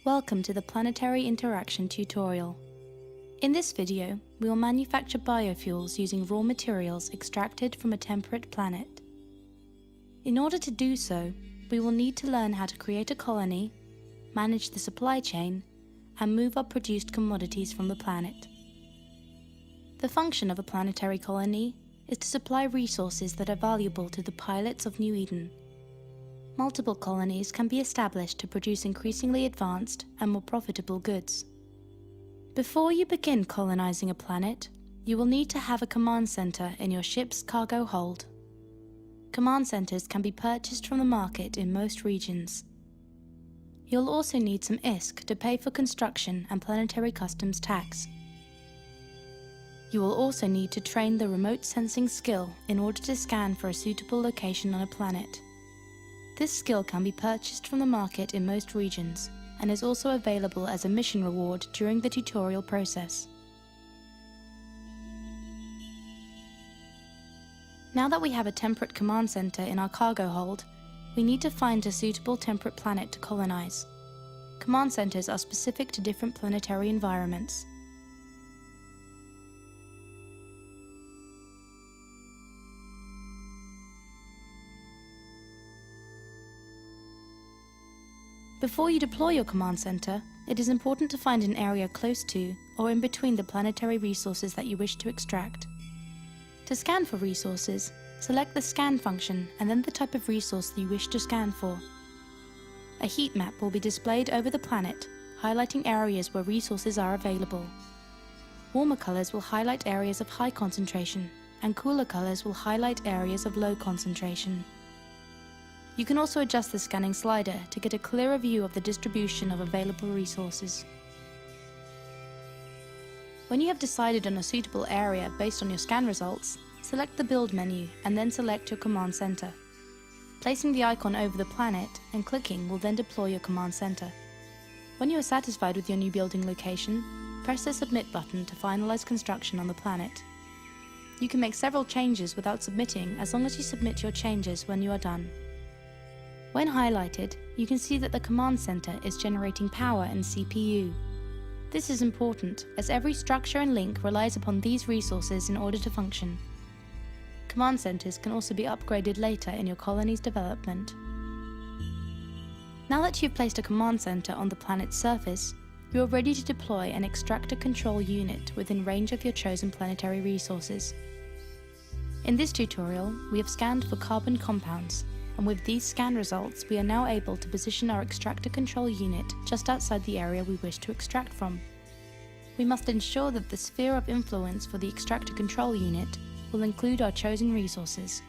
Welcome to the Planetary Interaction tutorial. In this video, we will manufacture biofuels using raw materials extracted from a temperate planet. In order to do so, we will need to learn how to create a colony, manage the supply chain, and move our produced commodities from the planet. The function of a planetary colony is to supply resources that are valuable to the pilots of New Eden. Multiple colonies can be established to produce increasingly advanced and more profitable goods. Before you begin colonizing a planet, you will need to have a command center in your ship's cargo hold. Command centers can be purchased from the market in most regions. You'll also need some ISK to pay for construction and planetary customs tax. You will also need to train the remote sensing skill in order to scan for a suitable location on a planet. This skill can be purchased from the market in most regions and is also available as a mission reward during the tutorial process. Now that we have a temperate command center in our cargo hold, we need to find a suitable temperate planet to colonize. Command centers are specific to different planetary environments. Before you deploy your command center, it is important to find an area close to or in between the planetary resources that you wish to extract. To scan for resources, select the scan function and then the type of resource that you wish to scan for. A heat map will be displayed over the planet, highlighting areas where resources are available. Warmer colors will highlight areas of high concentration, and cooler colors will highlight areas of low concentration. You can also adjust the scanning slider to get a clearer view of the distribution of available resources. When you have decided on a suitable area based on your scan results, select the Build menu and then select your command center. Placing the icon over the planet and clicking will then deploy your command center. When you are satisfied with your new building location, press the Submit button to finalize construction on the planet. You can make several changes without submitting as long as you submit your changes when you are done. When highlighted, you can see that the command center is generating power and CPU. This is important as every structure and link relies upon these resources in order to function. Command centers can also be upgraded later in your colony's development. Now that you've placed a command center on the planet's surface, you are ready to deploy an extractor control unit within range of your chosen planetary resources. In this tutorial, we have scanned for carbon compounds, and with these scan results we are now able to position our extractor control unit just outside the area we wish to extract from. We must ensure that the sphere of influence for the extractor control unit will include our chosen resources.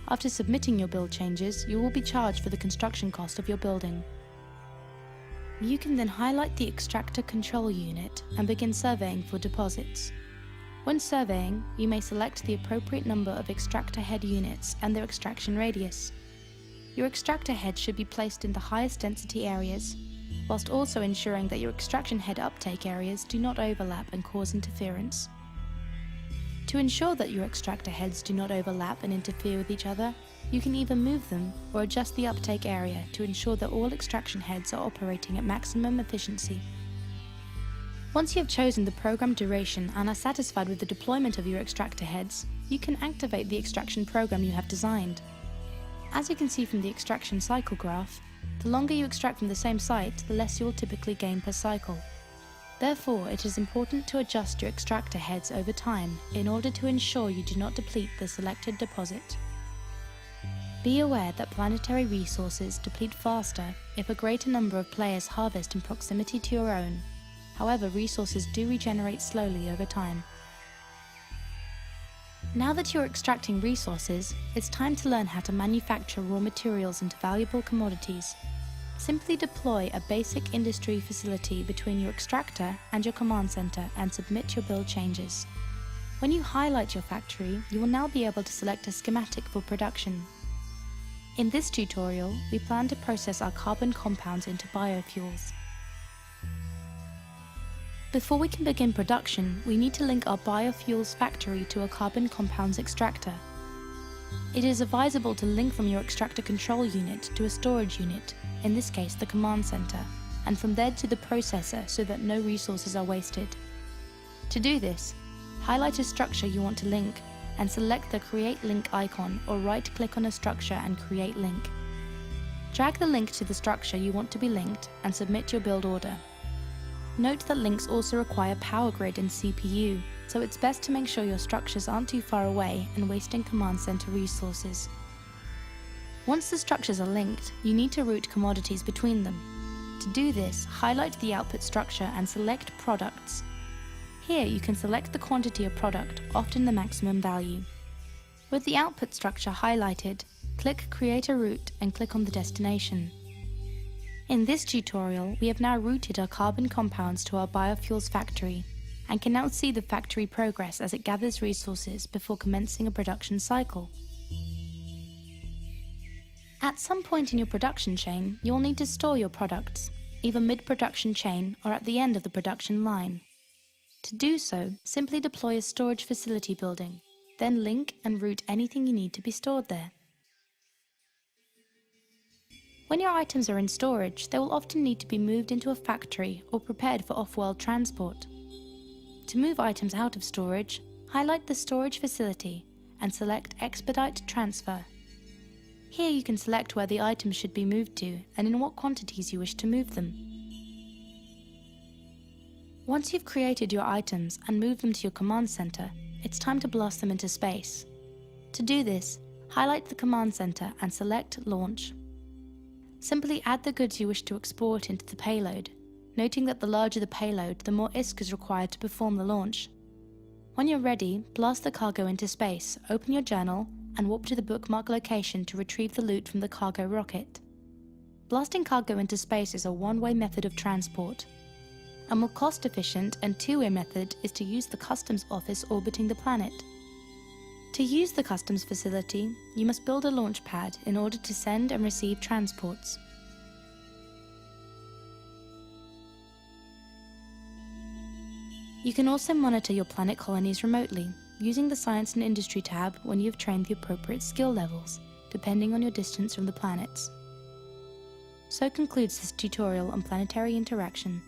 After submitting your build changes, you will be charged for the construction cost of your building. You can then highlight the extractor control unit and begin surveying for deposits. When surveying, you may select the appropriate number of extractor head units and their extraction radius. Your extractor head should be placed in the highest density areas, whilst also ensuring that your extraction head uptake areas do not overlap and cause interference. To ensure that your extractor heads do not overlap and interfere with each other, you can either move them or adjust the uptake area to ensure that all extraction heads are operating at maximum efficiency. Once you have chosen the program duration and are satisfied with the deployment of your extractor heads, you can activate the extraction program you have designed. As you can see from the extraction cycle graph, the longer you extract from the same site, the less you will typically gain per cycle. Therefore, it is important to adjust your extractor heads over time in order to ensure you do not deplete the selected deposit. Be aware that planetary resources deplete faster if a greater number of players harvest in proximity to your own. However, resources do regenerate slowly over time. Now that you're extracting resources, it's time to learn how to manufacture raw materials into valuable commodities. Simply deploy a basic industry facility between your extractor and your command center and submit your build changes. When you highlight your factory, you will now be able to select a schematic for production. In this tutorial, we plan to process our carbon compounds into biofuels. Before we can begin production, we need to link our biofuels factory to a carbon compounds extractor. It is advisable to link from your extractor control unit to a storage unit, in this case the command center. and from there to the processor so that no resources are wasted. To do this, highlight a structure you want to link and select the Create Link icon, or right-click on a structure and Create Link. Drag the link to the structure you want to be linked and submit your build order. Note that links also require power grid and CPU, so it's best to make sure your structures aren't too far away and wasting command center resources. Once the structures are linked, you need to route commodities between them. To do this, highlight the output structure and select Products. Here you can select the quantity of product, often the maximum value. With the output structure highlighted, click Create a Route and click on the destination. In this tutorial, we have now routed our carbon compounds to our biofuels factory and can now see the factory progress as it gathers resources before commencing a production cycle. At some point in your production chain, you'll need to store your products, either mid-production chain or at the end of the production line. To do so, simply deploy a storage facility building, then link and route anything you need to be stored there. When your items are in storage, they will often need to be moved into a factory or prepared for off-world transport. To move items out of storage, highlight the storage facility and select Expedite Transfer. Here you can select where the items should be moved to and in what quantities you wish to move them. Once you've created your items and moved them to your command center, it's time to blast them into space. To do this, highlight the command center and select Launch. Simply add the goods you wish to export into the payload, noting that the larger the payload, the more ISK is required to perform the launch. When you're ready, blast the cargo into space, open your journal, and warp to the bookmark location to retrieve the loot from the cargo rocket. Blasting cargo into space is a one-way method of transport. A more cost-efficient and two-way method is to use the customs office orbiting the planet. To use the customs facility, you must build a launch pad in order to send and receive transports. You can also monitor your planet colonies remotely, using the Science and Industry tab when you have trained the appropriate skill levels, depending on your distance from the planets. So concludes this tutorial on planetary interaction.